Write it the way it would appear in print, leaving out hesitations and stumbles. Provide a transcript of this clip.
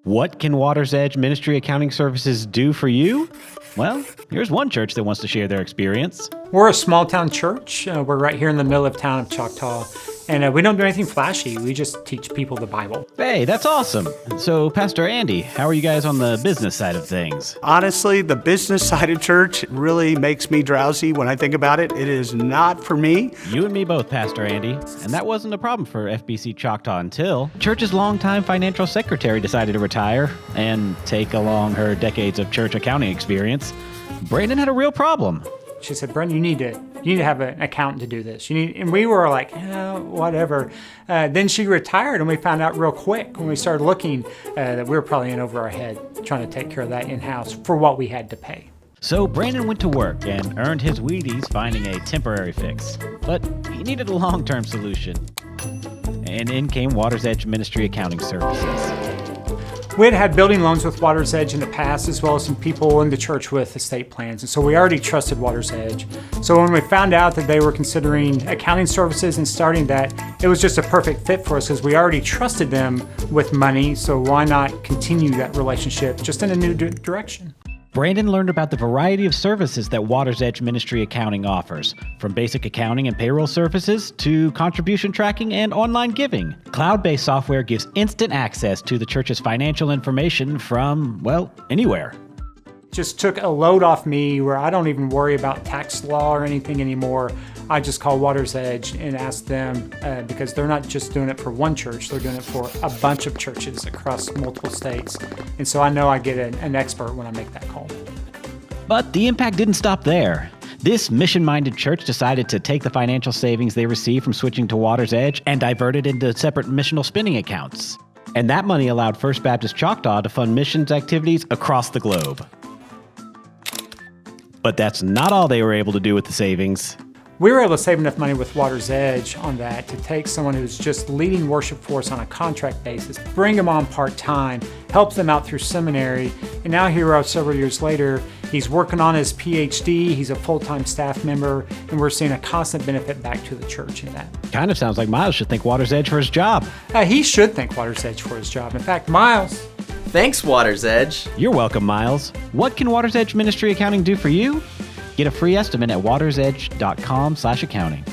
What can WatersEdge Ministry Accounting Services do for you? Well, here's one church that wants to share their experience. We're a small town church. We're right here in the middle of town of Choctaw. And we don't do anything flashy. We just teach people the Bible. Hey, that's awesome. So, Pastor Andy, how are you guys on the business side of things? Honestly, the business side of church really makes me drowsy when I think about it. It is not for me. You and me both, Pastor Andy. And that wasn't a problem for FBC Choctaw until church's longtime financial secretary decided to retire and take along her decades of church accounting experience. Brandon had a real problem. She said, Brent, you need to have an accountant to do this. And we were like, whatever. Then she retired, and we found out real quick when we started looking that we were probably in over our head trying to take care of that in-house for what we had to pay. So Brandon went to work and earned his Wheaties finding a temporary fix. But he needed a long-term solution. And in came WatersEdge Ministry Accounting Services. We had building loans with WatersEdge in the past, as well as some people in the church with estate plans. And so we already trusted WatersEdge. So when we found out that they were considering accounting services and starting that, it was just a perfect fit for us because we already trusted them with money. So why not continue that relationship just in a new direction? Brandon learned about the variety of services that WatersEdge Ministry Accounting offers, from basic accounting and payroll services to contribution tracking and online giving. Cloud-based software gives instant access to the church's financial information from, well, anywhere. Just took a load off me where I don't even worry about tax law or anything anymore. I just call WatersEdge and ask them because they're not just doing it for one church, they're doing it for a bunch of churches across multiple states. And so I know I get an expert when I make that call. But the impact didn't stop there. This mission-minded church decided to take the financial savings they received from switching to WatersEdge and divert it into separate missional spending accounts. And that money allowed First Baptist Choctaw to fund missions activities across the globe. But that's not all they were able to do with the savings. We were able to save enough money with WatersEdge on that to take someone who's just leading worship for us on a contract basis, bring them on part-time, help them out through seminary, and now here we are several years later, he's working on his PhD, he's a full-time staff member, and we're seeing a constant benefit back to the church in that. Kind of sounds like Miles should thank WatersEdge for his job. He should thank WatersEdge for his job. In fact, Miles. Thanks, WatersEdge. You're welcome, Miles. What can WatersEdge Ministry Accounting do for you? Get a free estimate at watersedge.com/accounting.